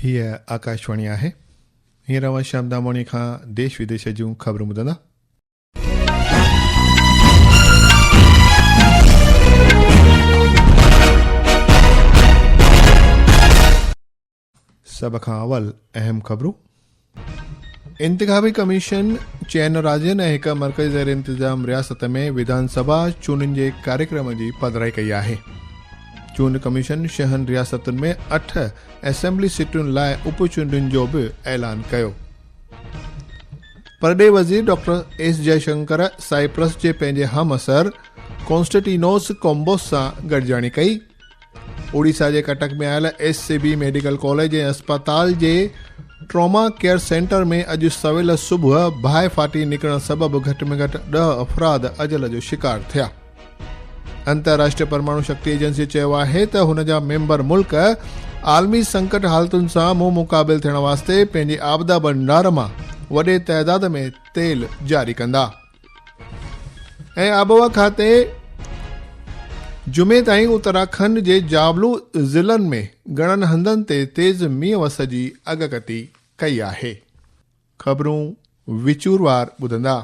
हीअ आकाशवाणी आहे। हींअर अवां शाम दामोणी खां देश विदेश जूं ख़बरूं ॿुधंदा। सभ खां अवल अहम ख़बरूं। इंतिख़ाबी कमीशन चइनि राज्यनि ऐं हिक मर्कज़ी ज़ेर इंतज़ाम रियासत में विधानसभा चूंडुनि जे कार्यक्रम जी पधिराई कई आहे। चूंड कमीशन 6 रियासतुनि में 8 असेंबली सीटुनि लाइ उपचूंडुनि जो बि ऐलान कयो। परॾेह वज़ीर डॉक्टर एस जयशंकर साइप्रस जे पंहिंजे हमअसर कॉन्स्टेंटिनोस कोम्बोस सां गॾिजाणी कई। ओडिशा जे कटक में आयल SCB मेडिकल कॉलेज ऐं अस्पताल जे ट्रॉमा केयर सेंटर में अॼु सवेल सुबुह बाहि फाटी निकिरण सबबि घटि में घटि 10 अफ़राद अजल जो शिकार थिया। अंतर्राष्ट्रीय परमाणु शक्ति एजेंसी चयो आहे त हुन जा मेंबर मुल्क आलमी संकट हालतुनि सां मुंहुं मुक़ाबिल थियण वास्ते पंहिंजे आपदा भंडार मां वॾे तइदाद में तेल जारी कंदा। ऐं आबहवा खाते जुमे ताईं उत्तराखंड जे जाबलू ज़िलनि में घणनि हंधनि ते तेज़ मींहुं वस जी अॻकथी कई आहे। ख़बरूं विचूरवार ॿुधंदा।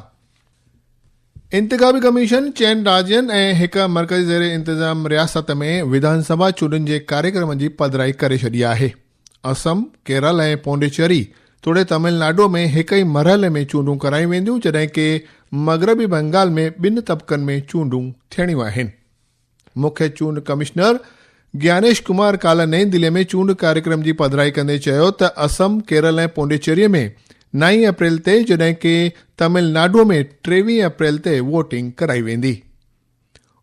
इंतिख़ाबी कमीशन 6 राज्यनि ऐं हिक मर्कज़ी ज़ेर इंतज़ाम रियासत में विधानसभा चूंडुनि जे कार्यक्रम जी पधिराई करे छॾी आहे। असम, केरल ऐं पोंडिचेरी तोड़े तमिलनाडु में हिक ई मरहले में चूंडूं करायूं वेंदियूं, जॾहिं कि मग़रबी बंगाल में 2 तबक़नि में चूंडूं थियणियूं आहिनि। मुख्य चूंड कमिश्नर ज्ञानेश कुमार काल्ह नई दिल्ली में चूंड कार्यक्रम जी पधिराई कंदे चयो त असम, केरल ऐं पोंडिचेरीअ में 9 अप्रैल ते, जॾहिं कि तमिलनाडु में 23 अप्रैल ते वोटिंग कराई वेंदी।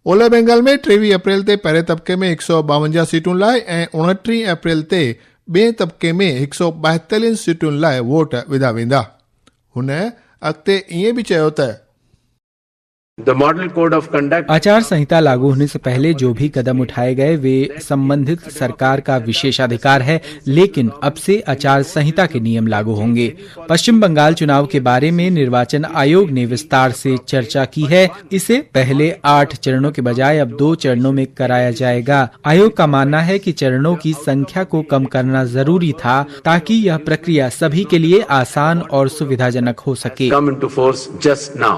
ओलह बंगाल में 23 अप्रैल ते पहिरें तबक़े में 152 सीटुनि लाइ ऐं 29 अप्रैल ते ॿिए तबक़े में 142 सीटुनि लाइ वोट विधा वेंदा। हुन अॻिते ईअं बि चयो त The Model Code of Conduct आचार संहिता लागू होने से पहले जो भी कदम उठाए गए वे संबंधित सरकार का विशेषाधिकार है, लेकिन अब से आचार संहिता के नियम लागू होंगे। पश्चिम बंगाल चुनाव के बारे में निर्वाचन आयोग ने विस्तार से चर्चा की है। इसे पहले 8 चरणों के बजाय अब 2 चरणों में कराया जाएगा। आयोग का मानना है कि चरणों की संख्या को कम करना जरूरी था ताकि यह प्रक्रिया सभी के लिए आसान और सुविधाजनक हो सके। come into force just now.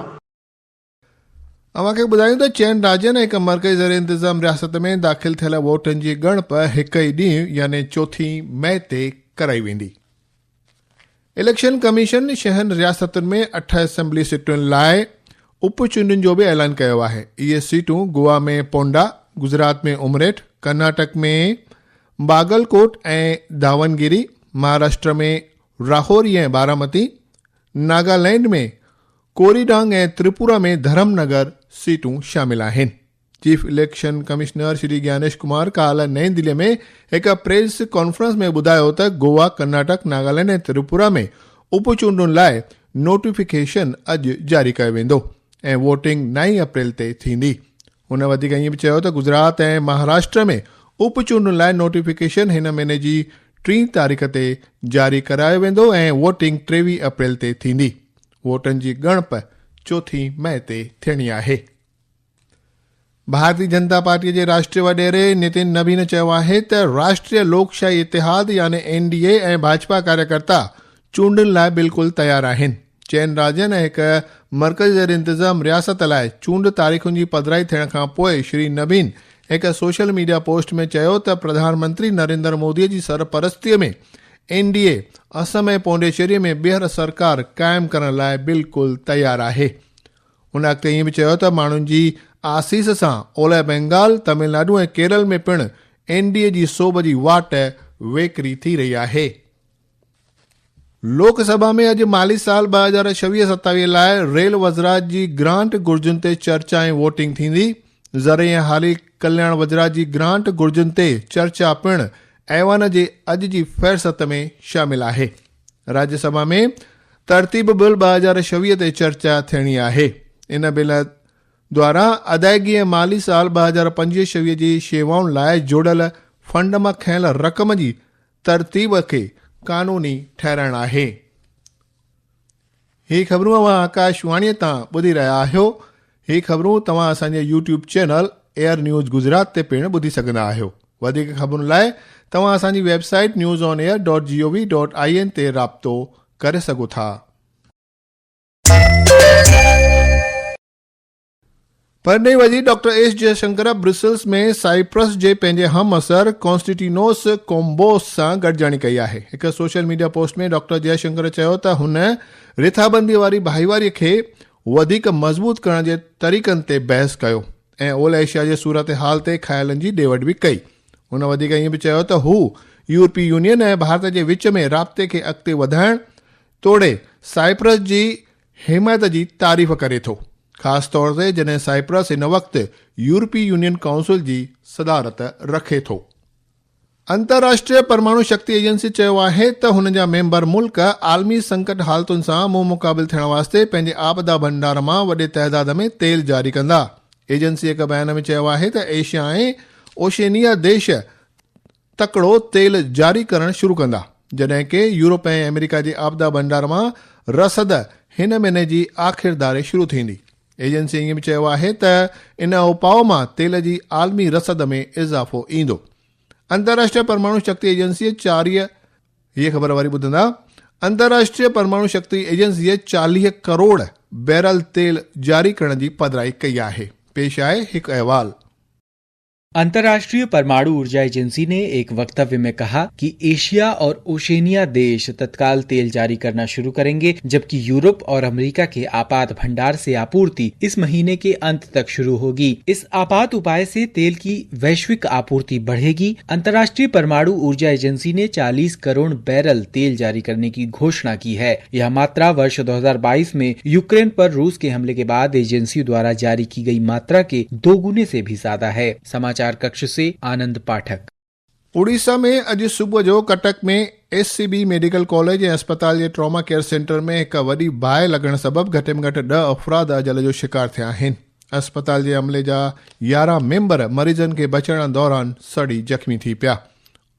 अवांखे ॿुधायूं त 6 राज्यनि ऐं हिक मर्कज़ी ज़ेर इंतज़ाम रियासत में दाख़िल थियल वोटनि जी ॻणप हिक ई ॾींहुं यानी 4 मई ते कराई वेंदी। इलेक्शन कमीशन 6 रियासतुनि में 8 असेंबली सीटुनि लाइ उपचूंडुनि जो बि ऐलान कयो आहे। इहे सीटूं गोवा में पोंडा, गुजरात में उमरेठ, कर्नाटक में बागलकोट ऐं दावनगिरी, महाराष्ट्र में राहोरी ऐं बारामती, नागालैंड में कोरीडांग ऐं त्रिपुरा में धर्मनगर सीटूं शामिल आहिनि। Chief election commissioner Shri Gyanesh Kumar काल्ह नई दिल्ली में हिक प्रेस कॉन्फ्रेंस में ॿुधायो त गोवा, कर्नाटक, नागालैंड ऐं त्रिपुरा में उपचूंडुनि लाइ नोटिफिकेशन अॼु जारी कयो वेंदो ऐं वोटिंग 9 अप्रैल ते थींदी। हुन वधीक ईअं बि चयो त गुजरात ऐं महाराष्ट्र में उपचूंडुनि लाइ नोटिफिकेशन हिन महीने जी 3 तारीख़ ते जारी करायो वेंदो ऐं वोटिंग 23 अप्रैल ते थींदी। वोटनि जी ॻणप 4 मई ते थियणी आहे। भारतीय जनता पार्टी जे राष्ट्रीय वॾेरे नितिन नबीन चयो आहे त राष्ट्रीय लोकशाही इतिहाद यानी NDA ऐं भाजपा कार्यकर्ता चूंडुनि लाइ बिल्कुलु तयारु आहिनि। 6 राज्यनि ऐं हिक मर्कज़ी ज़ेर इंतज़ाम रियासत लाइ चूंड तारीख़ुनि जी पधिराई थियण खां पोइ श्री नबीन हिक सोशल मीडिया पोस्ट में चयो त प्रधानमंत्री नरेंद्र मोदीअ जी सरपरस्तीअ में NDA असम ऐं पोंडिचेरीअ में ॿीहर सरकार क़ाइमु करण लाइ बिल्कुलु तयारु आहे। हुन अॻिते ईअं बि चयो त माण्हुनि जी आसीस सां ओलह बंगाल, तमिलनाडु ऐं केरल में पिणु NDA जी सोभ जी वाट वेकरी थी रही आहे। लोकसभा में अॼु माली साल 2026-27 लाइ रेल वज़रात जी ग्रांट घुर्जुनि ते चर्चा ऐं वोटिंग थींदी। ज़रे ऐं हाली कल्याण वज़रात जी ग्रांट घुर्जुनि ते चर्चा पिणु ऐवान जे अॼु जी फ़हरिस्त में शामिल आहे। राज्यसभा में तरतीब बिल 2026 ते चर्चा थियणी आहे। इन बिल द्वारा अदायगी ऐं माली साल 2025-26 जी शेवाउनि लाइ जोड़ियल फंड मां खयल रक़म जी तरतीब खे कानूनी ठहिराइणु आहे। ही ख़बरूं अवां आकाशवाणीअ तां ॿुधी रहिया आहियो। ही ख़बरूं तव्हां असांजे YouTube channel air news Gujarat ते पिणु ॿुधी सघंदा आहियो। वधीक ख़बरुनि लाइ तव्हां असांजी वेबसाइट newsonair.gov.in ते राब्तो करे सघो था। परॾेही वज़ीर डॉक्टर एस जयशंकर ब्रुसेल्स में साइप्रस जे पंहिंजे हम असर कॉन्स्टेंटिनोस कोम्बोस सां गॾिजाणी कई आहे। हिकु सोशल मीडिया पोस्ट में डॉक्टर जयशंकर चयो त हुन रिथाबंदी वारी भाईवारीअ खे वधीक मज़बूत करण जे तरीक़नि ते बहस कयो ऐं ओलह एशिया जे सूरत हाल ते ख़्यालनि जी ॾेवट बि कई। हुन वधीक ईअं बि चयो त हू यूरोपीय यूनियन ऐं भारत जे विच में राब्ते खे अॻिते वधाइण तोड़े साइप्रस जी हिमायत जी तारीफ़ करे थो, ख़ासि तौर ते जॾहिं साइप्रस हिन वक़्तु यूरोपीय यूनियन काउंसिल जी सदारत रखे थो। अंतर्राष्ट्रीय परमाणु शक्ति एजेंसी चयो आहे त हुन जा मेंबर मुल्क आलमी संकट हालतुनि सां मुंहुं मुक़ाबिल थियण वास्ते पंहिंजे आपदा भंडार मां वॾे तइदाद में तेल जारी कंदा। एजेंसी हिकु बयान में चयो आहे त एशिया ऐं ओशनिया देश तकिड़ो तेल जारी करणु शुरू कंदा, जॾहिं कि यूरोप ऐं अमेरिका जे आपदा भंडार मां रसद हिन महीने जी आख़िर दारे शुरू थींदी। एजेंसी ईअं बि चयो आहे त इन उपाउ मां तेल जी आलमी रसद में इज़ाफ़ो ईंदो। अंतर्राष्ट्रीय परमाणु शक्ति एजेंसीअ अंतर्राष्ट्रीय परमाणु शक्ति एजेंसीअ 40 करोड़ बैरल तेल जारी करण जी पधिराई कई आहे। पेश आहे हिकु अहवाल। अंतर्राष्ट्रीय परमाणु ऊर्जा एजेंसी ने एक वक्तव्य में कहा कि एशिया और ओशनिया देश तत्काल तेल जारी करना शुरू करेंगे, जबकि यूरोप और अमेरिका के आपात भंडार से आपूर्ति इस महीने के अंत तक शुरू होगी। इस आपात उपाय से तेल की वैश्विक आपूर्ति बढ़ेगी। अंतर्राष्ट्रीय परमाणु ऊर्जा एजेंसी ने 40 करोड़ बैरल तेल जारी करने की घोषणा की है। यह मात्रा वर्ष 2022 में यूक्रेन पर रूस के हमले के बाद एजेंसी द्वारा जारी की गई मात्रा के 2 गुने से भी ज्यादा है। समाचार कक्ष से आनंद पाठक। उड़ीसा में अॼु सुबुह जो कटक में SCB मेडिकल कॉलेज ऐं अस्पताल जे ट्रॉमा केयर सेंटर में हिकु वॾी बाहि लॻण सबबि घटि में घटि 10 अफ़राद अजल जो शिकार थिया आहिनि। अस्पताल जे अमले जा 11 मेंबर मरीज़नि खे बचाइण दौरान सड़ी ज़ख़्मी थी पिया।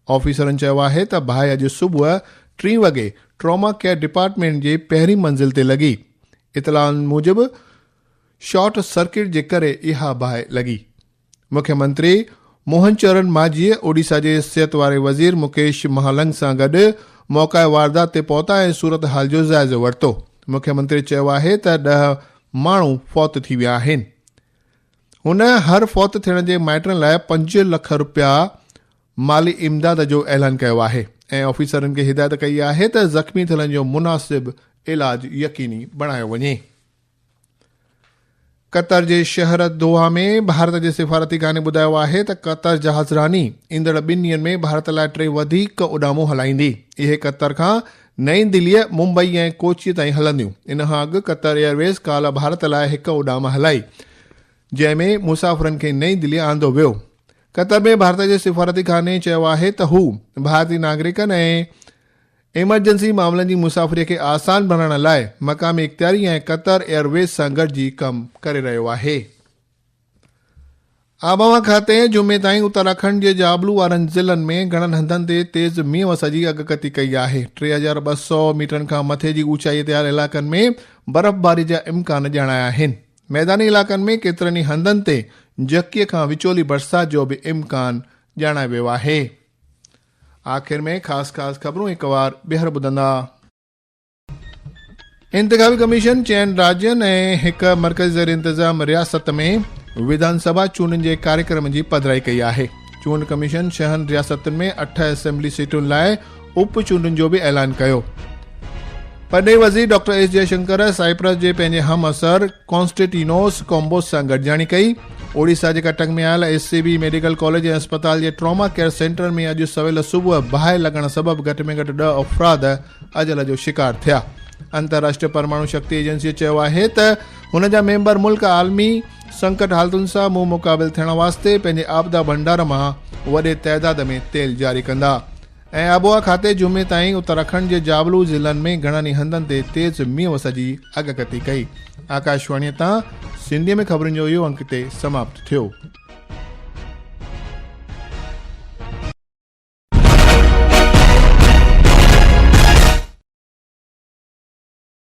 ऑफिसरनि चयो आहे त बाहि अॼु सुबुह 3 वॻे ट्रॉमा केयर डिपार्टमेंट जे पहिरीं मंज़िल ते लॻी। इतलाउनि मूजिबि शॉर्ट सर्किट जे करे इहा बाहि लॻी। मुख्यमंत्री मोहन चरण मांझीअ ओडिशा जे सिहत वारे वज़ीर मुकेश महालंग सां गॾु मौक़ा वारदात ते पहुता ऐं सूरत हाल जो जाइज़ो वरितो। मुख्यमंत्री चयो आहे त 10 माण्हू फौत थी विया आहिनि। हुन हर फौत थियण जे माइटनि लाइ 5 लख रुपया माली इमदाद जो ऐलान कयो आहे ऐं ऑफिसरनि खे हिदायत कई आहे त ज़ख़्मी थियण जो मुनासिब इलाज यकीनी बणायो वञे। कतर जे शहर दोहा में भारत जे सिफ़ारती खाने ॿुधायो आहे त कतर जहाज़रानी ईंदड़ 2 ॾींहनि में भारत लाइ 3 वधीक उॾामूं हलाईंदी। इहे कतर खां नई दिल्लीअ, मुंबई ऐं कोची ताईं हलंदियूं। इन खां अॻु कतर एयरवेज़ काल्ह भारत लाइ 1 उॾाम हलाई, जंहिंमें मुसाफ़िरनि खे नई दिल्ली आंदो वियो। कतर में भारत जे सिफ़ारती खाने चयो आहे त हू भारतीय नागरिकनि ऐं इमरजेंसी मामलनि जी मुसाफ़िरीअ खे आसान बणाइण लाइ मक़ामी इख़्तियारी ऐं कतर एयरवेज़ सां गॾिजी कमु करे रहियो आहे। आबहवा खाते जुमे ताईं उत्तराखंड जे जाबलू वारनि ज़िलनि में घणनि हंधनि ते तेज़ मींहुं वस जी अॻकथी कई आहे। 3200 मीटरनि खां मथे जी ऊचाईअ ते इलाइक़नि में बर्फ़बारी जा इम्कान ॼाणाया आहिनि। मैदानी इलाइक़नि में केतिरनि ई हंधनि ते जकीअ खां विचोली बरसात जो बि इम्कान ॼाणायो वियो आहे। आख़िर में ख़ासि ख़बरूं हिकु बार ॿीहर ॿुधंदा। इंतिख़ाबी कमीशन 4 राज्यनि ऐं हिकु मर्कज़ी ज़ेर इंतज़ाम रियासत में विधानसभा चूंडनि जे कार्यक्रम जी पधिराई कई आहे। चूंड कमीशन 6 रियासतुनि में 8 असेंबली सीटुनि लाइ उप चूंडनि जो बि ऐलान कयो। परॾेही वज़ीर डॉक्टर एस जयशंकर साइप्रस जे पंहिंजे हम असर कॉन्स्टेंटिनोस कोम्बोस सां गॾिजाणी कई। ओडिशा जे कटक में आयल SCB मेडिकल कॉलेज ऐं अस्पताल जे ट्रॉमा केयर सेंटर में अॼु सवेल सुबुह बाहि लॻण सबबि घटि में घटि 10 अफ़राद अजल जो शिकार थिया। अंतर्राष्ट्रीय परमाणु शक्ति एजेंसीअ चयो आहे त हुन जा मेंबर मुल्क आलमी संकट हालतुनि सां मुंहुं मुक़ाबिल थियण वास्ते पंहिंजे आपदा भंडार मां वॾे तइदाद में तेल जारी कंदा। ऐं आबोहवा खाते जुमे ताईं उत्तराखंड जे जाबलू ज़िलनि में घणनि ई हंधनि ते तेज़ मींहुं वस जी अॻकथी कई। आकाशवाणीअ तां सिंधीअ में ख़बरुनि जो इहो अंक ते समाप्त थियो।